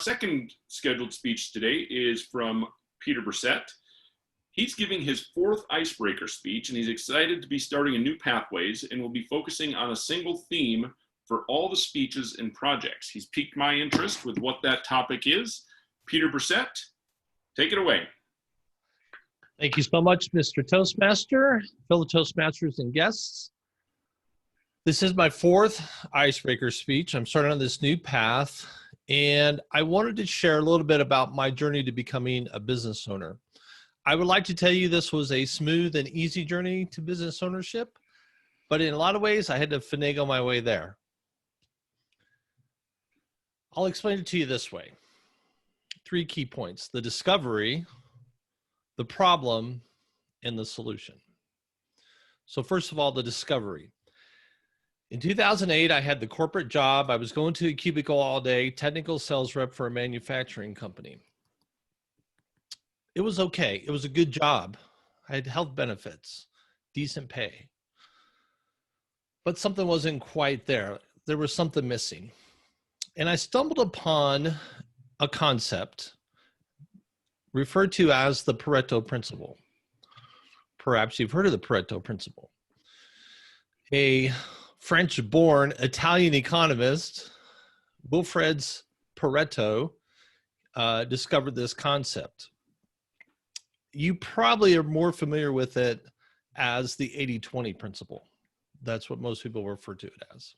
Second scheduled speech today is from Peter Brissett. He's giving his fourth icebreaker speech, and he's excited to be starting a new pathways and will be focusing on a single theme for all the speeches and projects. He's piqued my interest with what that topic is. Peter Brissett, take it away. Thank you so much, Mr. Toastmaster, fellow Toastmasters and guests. This is my fourth icebreaker speech. I'm starting on this new path, and I wanted to share a little bit about my journey to becoming a business owner. I would like to tell you this was a smooth and easy journey to business ownership, but in a lot of ways, I had to finagle my way there. I'll explain it to you this way. 3 key points: the discovery, the problem, and the solution. So first of all, the discovery. In 2008, I had the corporate job. I was going to a cubicle all day, technical sales rep for a manufacturing company. It was okay. It was a good job. I had health benefits, decent pay. But something wasn't quite there. There was something missing. And I stumbled upon a concept referred to as the Pareto principle. Perhaps you've heard of the Pareto principle. A French-born Italian economist, Wilfred Pareto, discovered this concept. You probably are more familiar with it as the 80-20 principle. That's what most people refer to it as.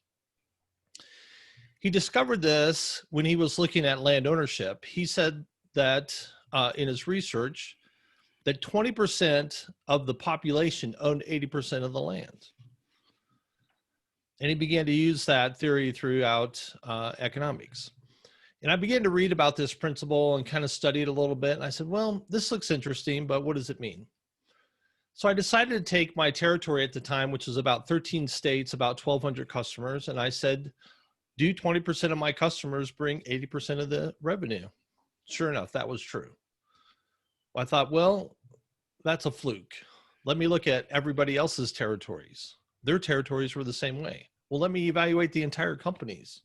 He discovered this when he was looking at land ownership. He said that in his research that 20% of the population owned 80% of the land. And he began to use that theory throughout economics. And I began to read about this principle and kind of study it a little bit. And I said, well, this looks interesting, but what does it mean? So I decided to take my territory at the time, which was about 13 states, about 1,200 customers. And I said, do 20% of my customers bring 80% of the revenue? Sure enough, that was true. I thought, well, that's a fluke. Let me look at everybody else's territories. Their territories were the same way. Well, let me evaluate the entire company's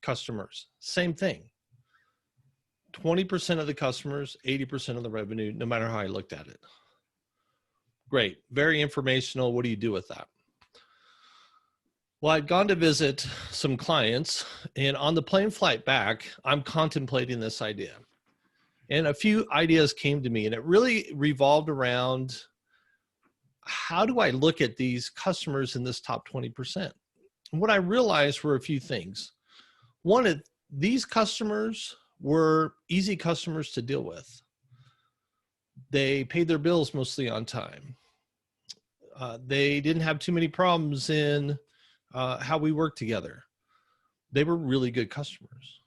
customers. Same thing. 20% of the customers, 80% of the revenue, no matter how I looked at it. Great. Very informational. What do you do with that? Well, I'd gone to visit some clients, and on the plane flight back, I'm contemplating this idea. And a few ideas came to me, and it really revolved around, how do I look at these customers in this top 20%? And what I realized were a few things. One, these customers were easy customers to deal with. They paid their bills mostly on time. They didn't have too many problems in how we worked together. They were really good customers.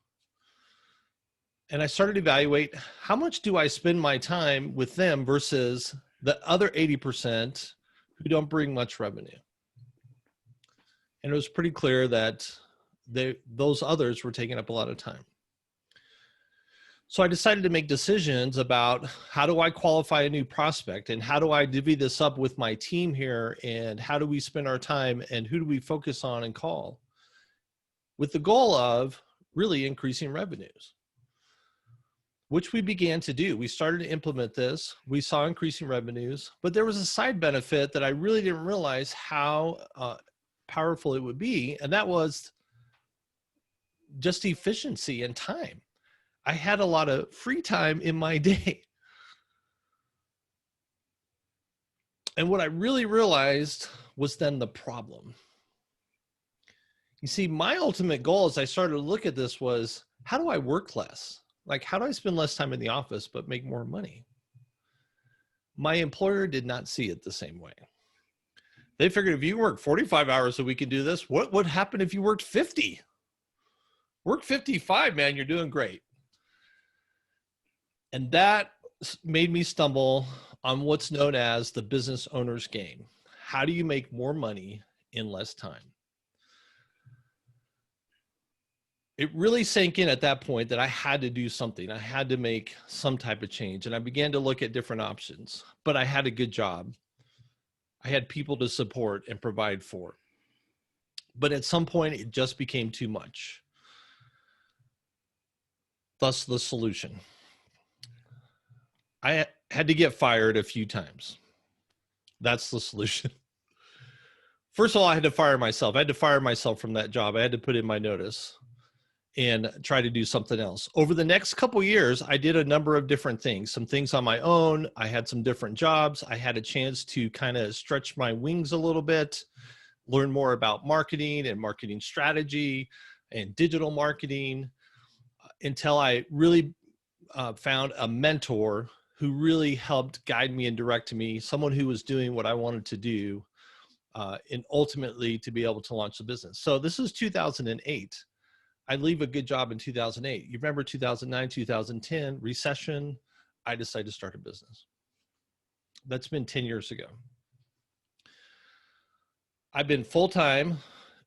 And I started to evaluate, how much do I spend my time with them versus the other 80% who don't bring much revenue? And it was pretty clear that those others were taking up a lot of time. So I decided to make decisions about, how do I qualify a new prospect, and how do I divvy this up with my team here, and how do we spend our time, and who do we focus on and call, with the goal of really increasing revenues, which we began to do. We started to implement this. We saw increasing revenues, but there was a side benefit that I really didn't realize how powerful it would be, and that was just efficiency and time. I had a lot of free time in my day. And what I really realized was then the problem. You see, my ultimate goal as I started to look at this was, how do I work less? Like, how do I spend less time in the office but make more money? My employer did not see it the same way. They figured, if you work 45 hours a week and do this, what would happen if you worked 50? Work 55, man, you're doing great. And that made me stumble on what's known as the business owner's game. How do you make more money in less time? It really sank in at that point that I had to do something. I had to make some type of change. And I began to look at different options, but I had a good job. I had people to support and provide for. But at some point, it just became too much. thus the solution. I had to get fired a few times. That's the solution. First of all, I had to fire myself. I had to fire myself from that job. I had to put in my notice and try to do something else. Over the next couple years, I did a number of different things, some things on my own. I had some different jobs. I had a chance to kind of stretch my wings a little bit, learn more about marketing and marketing strategy and digital marketing until I really found a mentor who really helped guide me and direct me, someone who was doing what I wanted to do, and ultimately to be able to launch the business. So this is 2008. I leave a good job in 2008. You remember 2009, 2010, recession. I decided to start a business. That's been 10 years ago. I've been full-time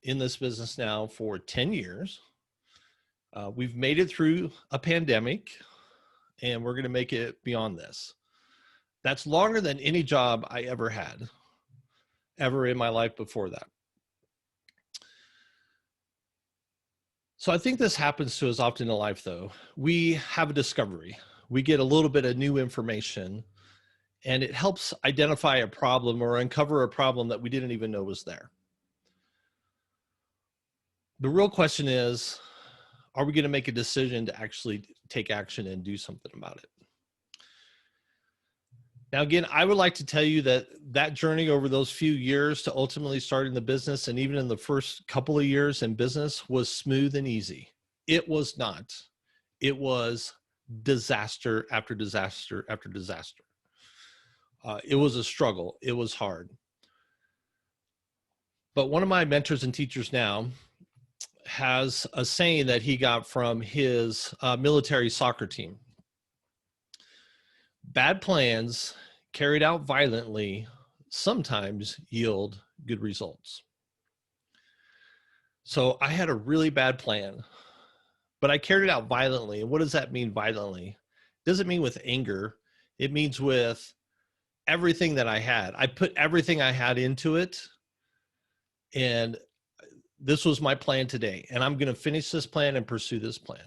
in this business now for 10 years. We've made it through a pandemic, and we're going to make it beyond this. That's longer than any job I ever had, ever in my life before that. So I think this happens to us often in life, though. We have a discovery. We get a little bit of new information, and it helps identify a problem or uncover a problem that we didn't even know was there. The real question is, are we going to make a decision to actually take action and do something about it? Now, again, I would like to tell you that that journey over those few years to ultimately starting the business, and even in the first couple of years in business, was smooth and easy. It was not. It was disaster after disaster after disaster. It was a struggle. It was hard. But one of my mentors and teachers now has a saying that he got from his military soccer team. Bad plans carried out violently sometimes yield good results. So I had a really bad plan, but I carried it out violently. And what does that mean, violently? It doesn't mean with anger. It means with everything that I had. I put everything I had into it, and this was my plan today. And I'm going to finish this plan and pursue this plan.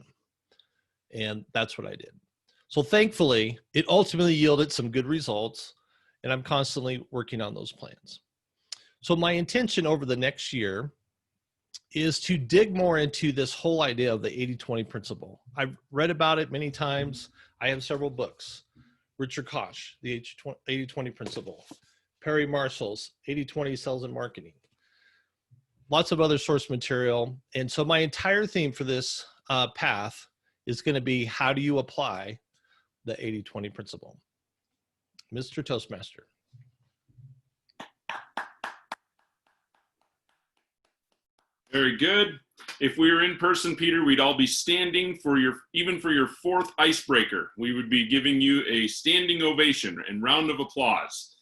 And that's what I did. So thankfully, it ultimately yielded some good results, and I'm constantly working on those plans. So my intention over the next year is to dig more into this whole idea of the 80-20 principle. I've read about it many times. I have several books. Richard Koch, the 80-20 principle. Perry Marshall's 80-20 sales and marketing. Lots of other source material. And so my entire theme for this path is going to be, how do you apply the 80-20 principle? Mr. Toastmaster. Very good. If we were in person, Peter, we'd all be standing for even for your fourth icebreaker. We would be giving you a standing ovation and round of applause.